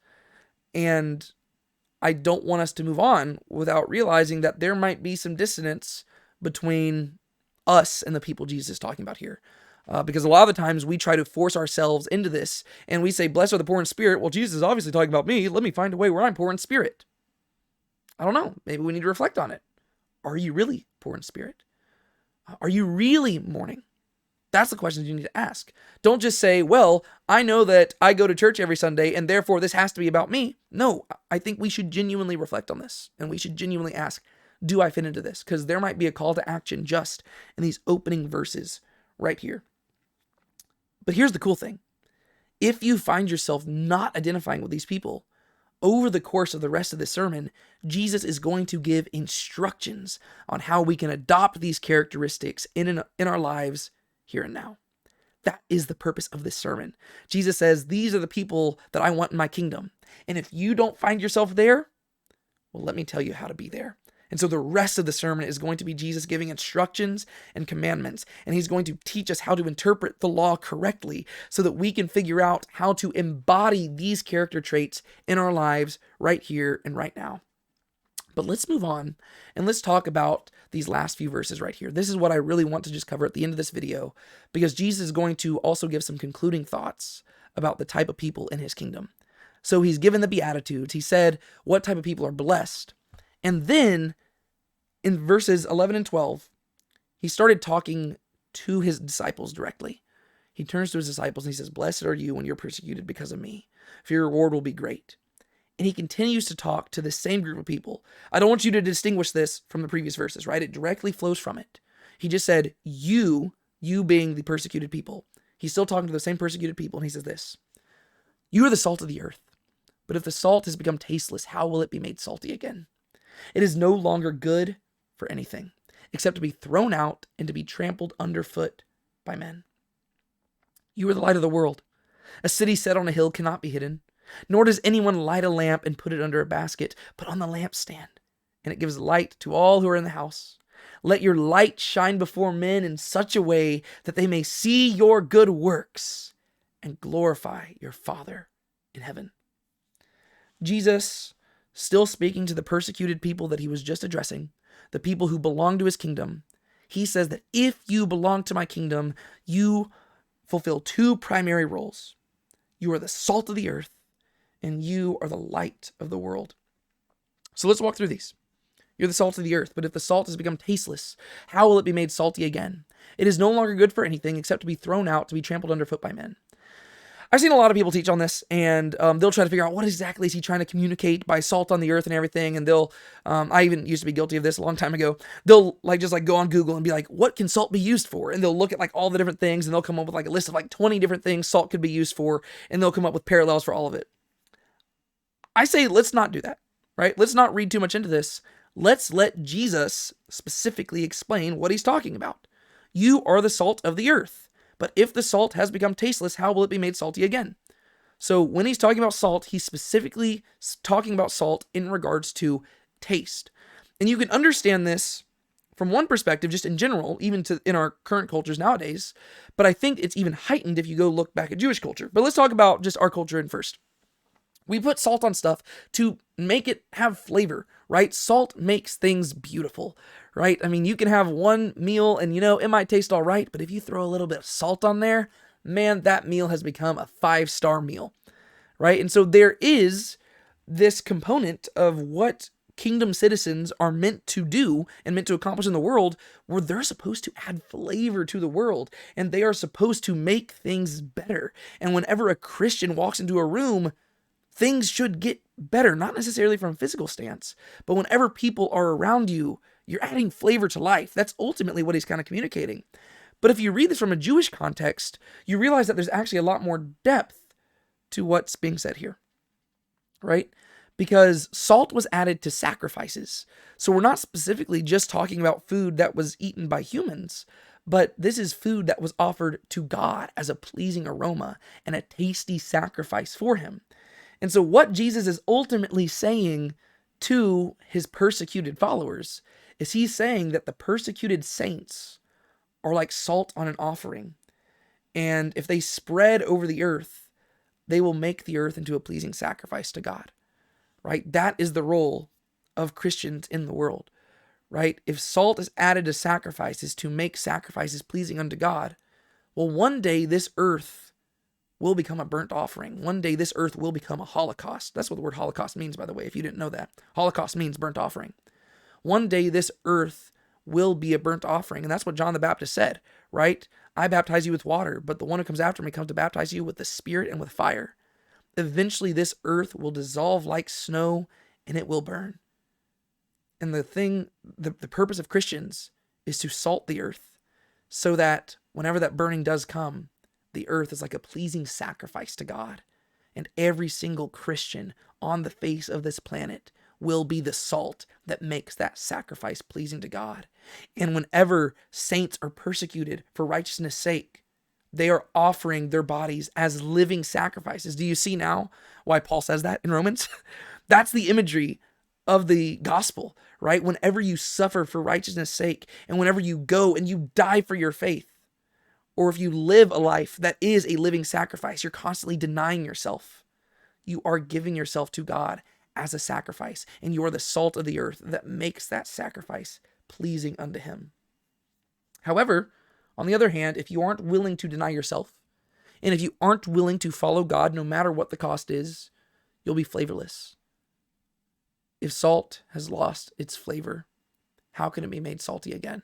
And I don't want us to move on without realizing that there might be some dissonance between us and the people Jesus is talking about here. Because a lot of the times we try to force ourselves into this and we say, blessed are the poor in spirit. Well, Jesus is obviously talking about me. Let me find a way where I'm poor in spirit. I don't know. Maybe we need to reflect on it. Are you really poor in spirit? Are you really mourning? That's the questions you need to ask. Don't just say, well, I know that I go to church every Sunday and therefore this has to be about me. No, I think we should genuinely reflect on this and we should genuinely ask, do I fit into this? Because there might be a call to action just in these opening verses right here. But here's the cool thing. If you find yourself not identifying with these people, over the course of the rest of this sermon, Jesus is going to give instructions on how we can adopt these characteristics in our lives here and now. That is the purpose of this sermon. Jesus says, these are the people that I want in my kingdom. And if you don't find yourself there, well, let me tell you how to be there. And so the rest of the sermon is going to be Jesus giving instructions and commandments. And he's going to teach us how to interpret the law correctly so that we can figure out how to embody these character traits in our lives right here and right now. But let's move on and let's talk about these last few verses right here. This is what I really want to just cover at the end of this video, because Jesus is going to also give some concluding thoughts about the type of people in his kingdom. So he's given the Beatitudes. He said what type of people are blessed. And then in verses 11 and 12, he started talking to his disciples directly. He turns to his disciples and he says, blessed are you when you're persecuted because of me, for your reward will be great. And he continues to talk to the same group of people. I don't want you to distinguish this from the previous verses, right? It directly flows from it. He just said, you being the persecuted people. He's still talking to the same persecuted people. And he says this, you are the salt of the earth. But if the salt has become tasteless, how will it be made salty again? It is no longer good for anything except to be thrown out and to be trampled underfoot by men. You are the light of the world. A city set on a hill cannot be hidden. Nor does anyone light a lamp and put it under a basket, but on the lampstand, and it gives light to all who are in the house. Let your light shine before men in such a way that they may see your good works and glorify your Father in heaven. Jesus, still speaking to the persecuted people that he was just addressing, the people who belong to his kingdom, he says that if you belong to my kingdom, you fulfill two primary roles. You are the salt of the earth, and you are the light of the world. So let's walk through these. You're the salt of the earth, but if the salt has become tasteless, how will it be made salty again? It is no longer good for anything except to be thrown out, to be trampled underfoot by men. I've seen a lot of people teach on this, and they'll try to figure out what exactly is he trying to communicate by salt on the earth and everything, and they'll, I even used to be guilty of this a long time ago, they'll just go on Google and be like, what can salt be used for? And they'll look at all the different things, and they'll come up with a list of 20 different things salt could be used for, and they'll come up with parallels for all of it. I say, let's not do that, right? Let's not read too much into this. Let's let Jesus specifically explain what he's talking about. You are the salt of the earth. But if the salt has become tasteless, how will it be made salty again? So when he's talking about salt, he's specifically talking about salt in regards to taste. And you can understand this from one perspective, just in general, even in our current cultures nowadays. But I think it's even heightened if you go look back at Jewish culture. But let's talk about just our culture in first. We put salt on stuff to make it have flavor, right? Salt makes things beautiful, right? I mean, you can have one meal and, it might taste all right, but if you throw a little bit of salt on there, man, that meal has become a 5-star meal, right? And so there is this component of what kingdom citizens are meant to do and meant to accomplish in the world, where they're supposed to add flavor to the world and they are supposed to make things better. And whenever a Christian walks into a room, things should get better, not necessarily from a physical stance, but whenever people are around you, you're adding flavor to life. That's ultimately what he's kind of communicating. But if you read this from a Jewish context, you realize that there's actually a lot more depth to what's being said here, right? Because salt was added to sacrifices. So we're not specifically just talking about food that was eaten by humans, but this is food that was offered to God as a pleasing aroma and a tasty sacrifice for him. And so what Jesus is ultimately saying to his persecuted followers is he's saying that the persecuted saints are like salt on an offering. And if they spread over the earth, they will make the earth into a pleasing sacrifice to God. Right? That is the role of Christians in the world, right? If salt is added to sacrifices to make sacrifices pleasing unto God, well, one day this earth will become a burnt offering. One day this earth will become a holocaust. That's what the word holocaust means, by the way, if you didn't know that. Holocaust means burnt offering. One day this earth will be a burnt offering, and that's what John the Baptist said, right? I baptize you with water, but the one who comes after me comes to baptize you with the Spirit and with fire. Eventually this earth will dissolve like snow and it will burn. And the purpose of Christians is to salt the earth so that whenever that burning does come, the earth is like a pleasing sacrifice to God. And every single Christian on the face of this planet will be the salt that makes that sacrifice pleasing to God. And whenever saints are persecuted for righteousness' sake, they are offering their bodies as living sacrifices. Do you see now why Paul says that in Romans? That's the imagery of the gospel, right? Whenever you suffer for righteousness' sake, and whenever you go and you die for your faith, or if you live a life that is a living sacrifice, you're constantly denying yourself. You are giving yourself to God as a sacrifice, and you are the salt of the earth that makes that sacrifice pleasing unto him. However, on the other hand, if you aren't willing to deny yourself, and if you aren't willing to follow God no matter what the cost is, you'll be flavorless. If salt has lost its flavor, how can it be made salty again?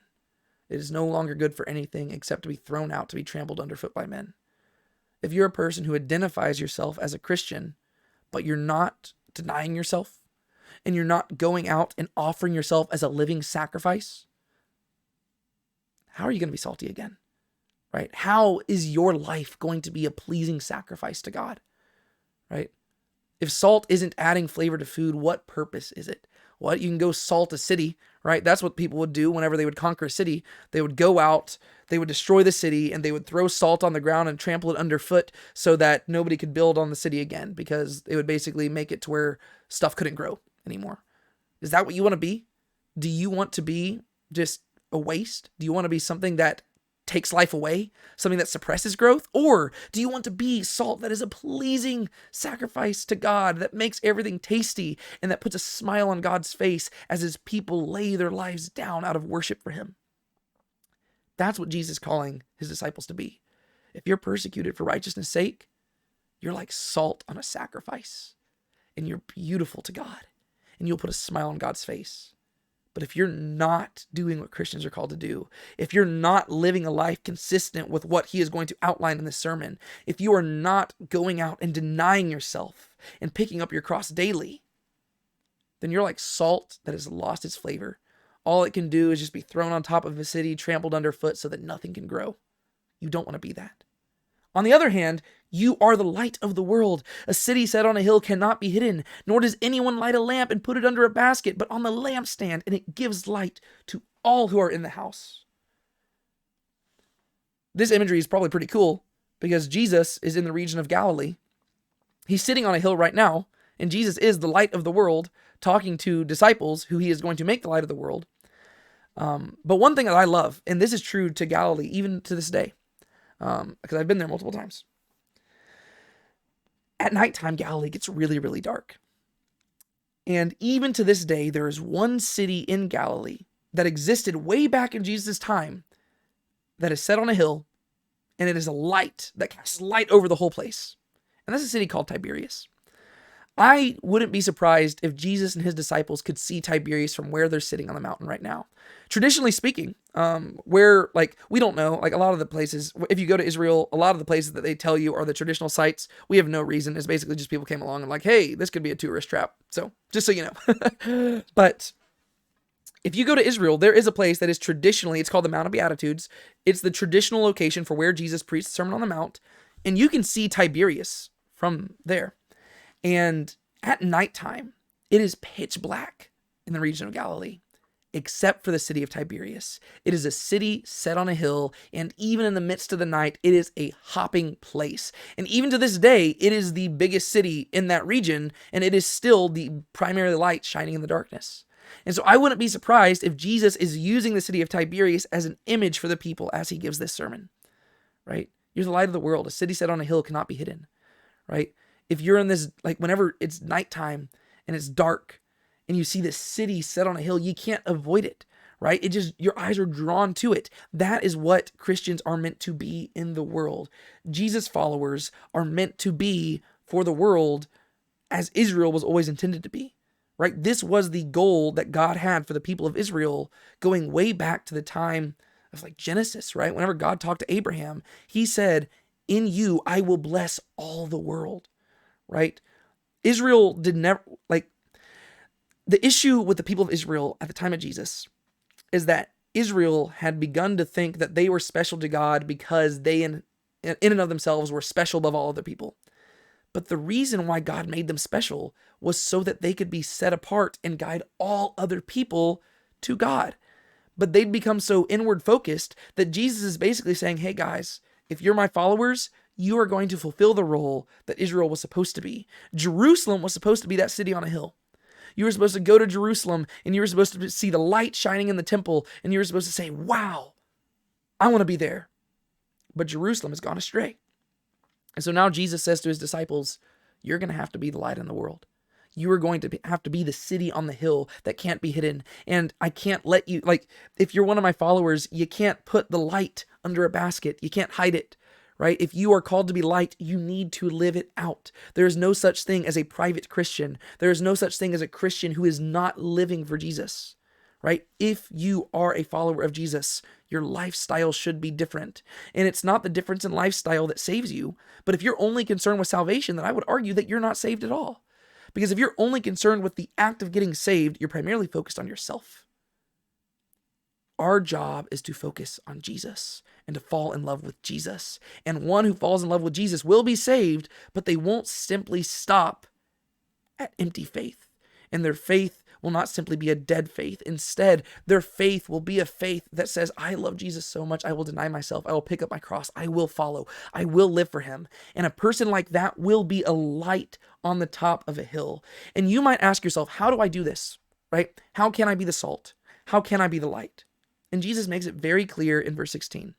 It is no longer good for anything except to be thrown out to be trampled underfoot by men. If you're a person who identifies yourself as a Christian, but you're not denying yourself, and you're not going out and offering yourself as a living sacrifice, how are you going to be salty again, right? How is your life going to be a pleasing sacrifice to God, right? If salt isn't adding flavor to food, what purpose is it? Well, you can go salt a city, right? That's what people would do whenever they would conquer a city. They would go out, they would destroy the city, and they would throw salt on the ground and trample it underfoot so that nobody could build on the city again, because it would basically make it to where stuff couldn't grow anymore. Is that what you want to be? Do you want to be just a waste? Do you want to be something that takes life away, something that suppresses growth? Or do you want to be salt that is a pleasing sacrifice to God, that makes everything tasty and that puts a smile on God's face as his people lay their lives down out of worship for him? That's what Jesus is calling his disciples to be. If you're persecuted for righteousness' sake, you're like salt on a sacrifice, and you're beautiful to God, and you'll put a smile on God's face. But if you're not doing what Christians are called to do, if you're not living a life consistent with what he is going to outline in this sermon, if you are not going out and denying yourself and picking up your cross daily, then you're like salt that has lost its flavor. All it can do is just be thrown on top of a city, trampled underfoot so that nothing can grow. You don't want to be that. On the other hand, you are the light of the world. A city set on a hill cannot be hidden, nor does anyone light a lamp and put it under a basket, but on the lampstand, and it gives light to all who are in the house. This imagery is probably pretty cool because Jesus is in the region of Galilee. He's sitting on a hill right now, and Jesus is the light of the world, talking to disciples who he is going to make the light of the world. But one thing that I love, and this is true to Galilee even to this day, because I've been there multiple times. At nighttime, Galilee gets really, really dark. And even to this day, there is one city in Galilee that existed way back in Jesus' time that is set on a hill, and it is a light that casts light over the whole place. And that's a city called Tiberias. I wouldn't be surprised if Jesus and his disciples could see Tiberias from where they're sitting on the mountain right now. Traditionally speaking, where, like, we don't know, like a lot of the places, if you go to Israel, a lot of the places that they tell you are the traditional sites, we have no reason. It's basically just people came along and like, hey, this could be a tourist trap. So just so you know. But if you go to Israel, there is a place that is traditionally, it's called the Mount of Beatitudes. It's the traditional location for where Jesus preached the Sermon on the Mount. And you can see Tiberias from there. And at nighttime, it is pitch black in the region of Galilee, except for the city of Tiberias. It is a city set on a hill, and even in the midst of the night, it is a hopping place. And even to this day, it is the biggest city in that region, and it is still the primary light shining in the darkness. And so I wouldn't be surprised if Jesus is using the city of Tiberias as an image for the people as he gives this sermon, right? You're the light of the world. A city set on a hill cannot be hidden, right? If you're in this, like whenever it's nighttime and it's dark and you see this city set on a hill, you can't avoid it, right? It just, your eyes are drawn to it. That is what Christians are meant to be in the world. Jesus followers are meant to be for the world as Israel was always intended to be, right? This was the goal that God had for the people of Israel going way back to the time of like Genesis, right? Whenever God talked to Abraham, he said, in you, I will bless all the world. Right? Israel did never, like, the issue with the people of Israel at the time of Jesus is that Israel had begun to think that they were special to God because they in and of themselves were special above all other people. But the reason why God made them special was so that they could be set apart and guide all other people to God. But they'd become so inward focused that Jesus is basically saying, hey guys, if you're my followers, you are going to fulfill the role that Israel was supposed to be. Jerusalem was supposed to be that city on a hill. You were supposed to go to Jerusalem and you were supposed to see the light shining in the temple and you were supposed to say, wow, I want to be there. But Jerusalem has gone astray. And so now Jesus says to his disciples, you're going to have to be the light in the world. You are going to have to be the city on the hill that can't be hidden. And I can't let you, like, if you're one of my followers, you can't put the light under a basket. You can't hide it. Right? If you are called to be light, you need to live it out. There is no such thing as a private Christian. There is no such thing as a Christian who is not living for Jesus. Right? If you are a follower of Jesus, your lifestyle should be different. And it's not the difference in lifestyle that saves you. But if you're only concerned with salvation, then I would argue that you're not saved at all. Because if you're only concerned with the act of getting saved, you're primarily focused on yourself. Our job is to focus on Jesus and to fall in love with Jesus. And one who falls in love with Jesus will be saved, but they won't simply stop at empty faith. And their faith will not simply be a dead faith. Instead, their faith will be a faith that says, I love Jesus so much, I will deny myself. I will pick up my cross. I will follow. I will live for him. And a person like that will be a light on the top of a hill. And you might ask yourself, how do I do this? Right? How can I be the salt? How can I be the light? And Jesus makes it very clear in verse 16.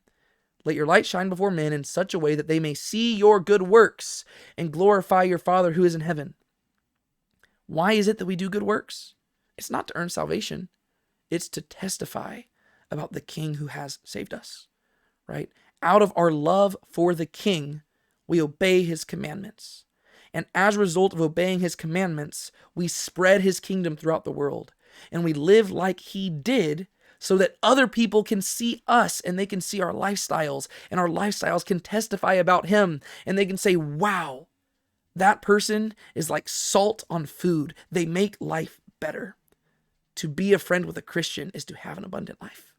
Let your light shine before men in such a way that they may see your good works and glorify your Father who is in heaven. Why is it that we do good works? It's not to earn salvation. It's to testify about the King who has saved us, right? Out of our love for the King, we obey his commandments. And as a result of obeying his commandments, we spread his kingdom throughout the world. And we live like he did, so that other people can see us and they can see our lifestyles, and our lifestyles can testify about him, and they can say, wow, that person is like salt on food. They make life better. To be a friend with a Christian is to have an abundant life,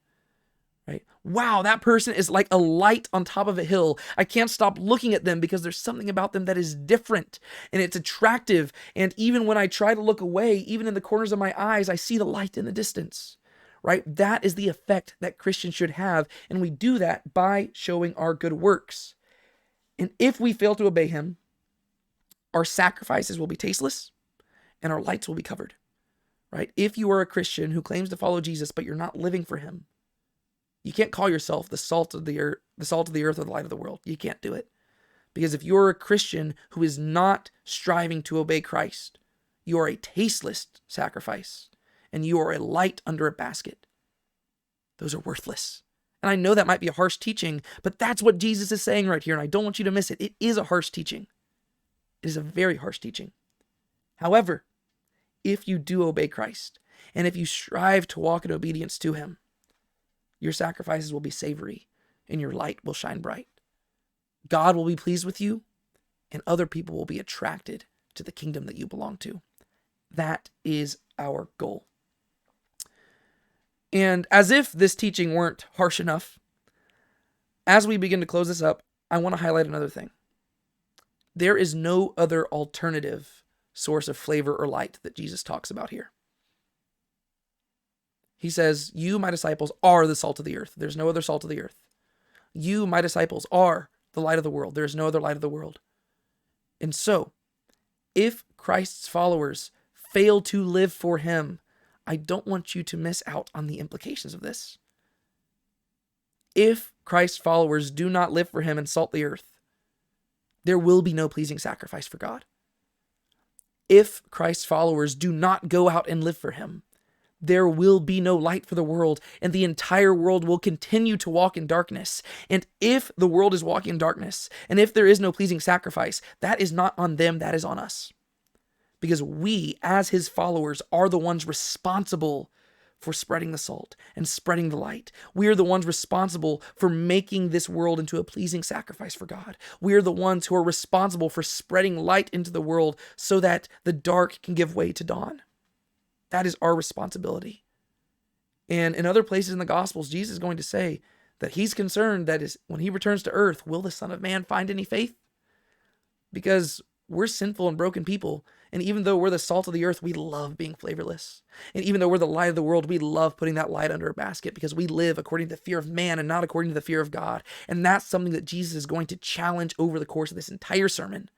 right? Wow, that person is like a light on top of a hill. I can't stop looking at them because there's something about them that is different and it's attractive. And even when I try to look away, even in the corners of my eyes, I see the light in the distance. Right? That is the effect that Christians should have, and we do that by showing our good works. And if we fail to obey him, our sacrifices will be tasteless, and our lights will be covered. Right? If you are a Christian who claims to follow Jesus, but you're not living for him, you can't call yourself the salt of the earth, or the light of the world. You can't do it. Because if you're a Christian who is not striving to obey Christ, You are a tasteless sacrifice, and you are a light under a basket. Those are worthless. And I know that might be a harsh teaching, but that's what Jesus is saying right here, and I don't want you to miss it. It is a harsh teaching. It is a very harsh teaching. However, if you do obey Christ, and if you strive to walk in obedience to him, your sacrifices will be savory, and your light will shine bright. God will be pleased with you, and other people will be attracted to the kingdom that you belong to. That is our goal. And as if this teaching weren't harsh enough, as we begin to close this up, I want to highlight another thing. There is no other alternative source of flavor or light that Jesus talks about here. He says, you, my disciples, are the salt of the earth. There's no other salt of the earth. You, my disciples, are the light of the world. There is no other light of the world. And so, if Christ's followers fail to live for him, I don't want you to miss out on the implications of this. If Christ's followers do not live for him and salt the earth, there will be no pleasing sacrifice for God. If Christ's followers do not go out and live for him, there will be no light for the world, and the entire world will continue to walk in darkness. And if the world is walking in darkness, and if there is no pleasing sacrifice, that is not on them, that is on us. Because we, as his followers, are the ones responsible for spreading the salt and spreading the light. We are the ones responsible for making this world into a pleasing sacrifice for God. We are the ones who are responsible for spreading light into the world so that the dark can give way to dawn. That is our responsibility. And in other places in the Gospels, Jesus is going to say that he's concerned that when he returns to earth, will the Son of Man find any faith? Because we're sinful and broken people. And even though we're the salt of the earth, we love being flavorless. And even though we're the light of the world, we love putting that light under a basket because we live according to the fear of man and not according to the fear of God. And that's something that Jesus is going to challenge over the course of this entire sermon.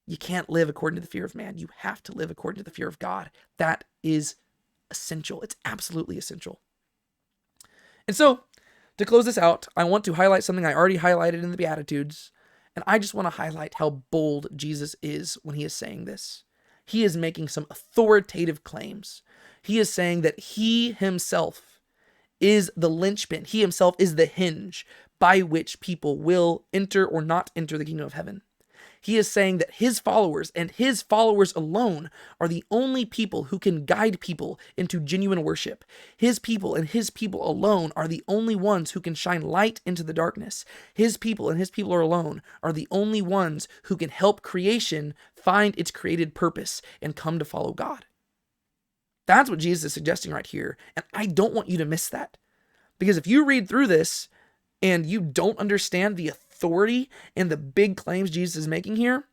You can't live according to the fear of man. You have to live according to the fear of God. That is essential. It's absolutely essential. And so, to close this out, I want to highlight something I already highlighted in the Beatitudes. And I just want to highlight how bold Jesus is when he is saying this. He is making some authoritative claims. He is saying that he himself is the linchpin. He himself is the hinge by which people will enter or not enter the kingdom of heaven. He is saying that his followers and his followers alone are the only people who can guide people into genuine worship. His people and his people alone are the only ones who can shine light into the darkness. His people and his people alone are the only ones who can help creation find its created purpose and come to follow God. That's what Jesus is suggesting right here, and I don't want you to miss that. Because if you read through this and you don't understand the authority and the big claims Jesus is making here,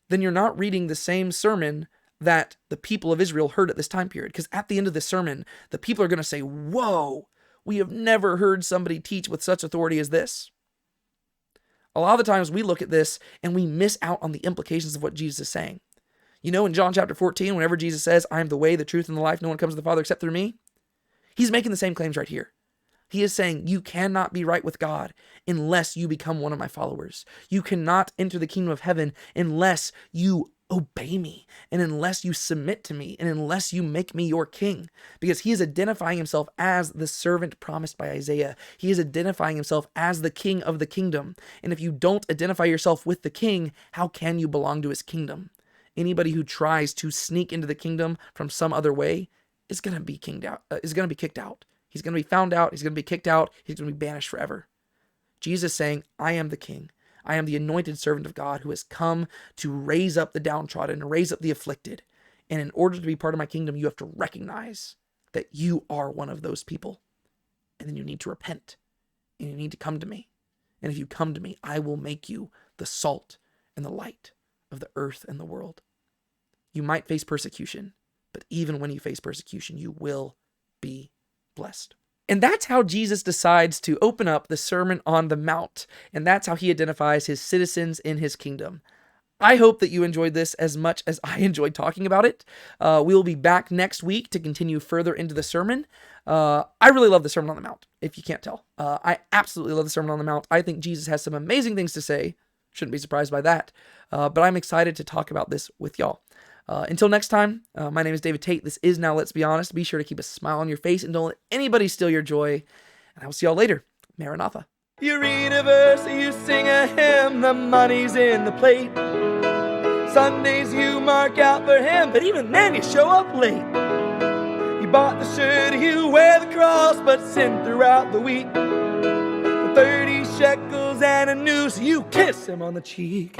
then you're not reading the same sermon that the people of Israel heard at this time period. Because at the end of this sermon, the people are going to say, whoa, we have never heard somebody teach with such authority as this. A lot of the times we look at this and we miss out on the implications of what Jesus is saying. You know, in John chapter 14, whenever Jesus says, I am the way, the truth, and the life, no one comes to the Father except through me, he's making the same claims right here. He is saying, you cannot be right with God unless you become one of my followers. You cannot enter the kingdom of heaven unless you obey me, and unless you submit to me, and unless you make me your king. Because he is identifying himself as the servant promised by Isaiah. He is identifying himself as the king of the kingdom. And if you don't identify yourself with the king, how can you belong to his kingdom? Anybody who tries to sneak into the kingdom from some other way is going to be kicked out. He's going to be found out. He's going to be kicked out. He's going to be banished forever. Jesus saying, I am the king. I am the anointed servant of God who has come to raise up the downtrodden and raise up the afflicted. And in order to be part of my kingdom, you have to recognize that you are one of those people. And then you need to repent. And you need to come to me. And if you come to me, I will make you the salt and the light of the earth and the world. You might face persecution, but even when you face persecution, you will be blessed. And that's how Jesus decides to open up the Sermon on the Mount. And that's how he identifies his citizens in his kingdom. I hope that you enjoyed this as much as I enjoyed talking about it. We will be back next week to continue further into the sermon. I really love the Sermon on the Mount, if you can't tell. I absolutely love the Sermon on the Mount. I think Jesus has some amazing things to say. Shouldn't be surprised by that. But I'm excited to talk about this with y'all. Until next time, my name is David Tate. This is Now Let's Be Honest. Be sure to keep a smile on your face and don't let anybody steal your joy. And I will see y'all later. Maranatha. You read a verse, you sing a hymn, the money's in the plate. Sundays you mark out for him, but even then you show up late. You bought the shirt, you wear the cross, but sin throughout the week. For 30 shekels and a noose, you kiss him on the cheek.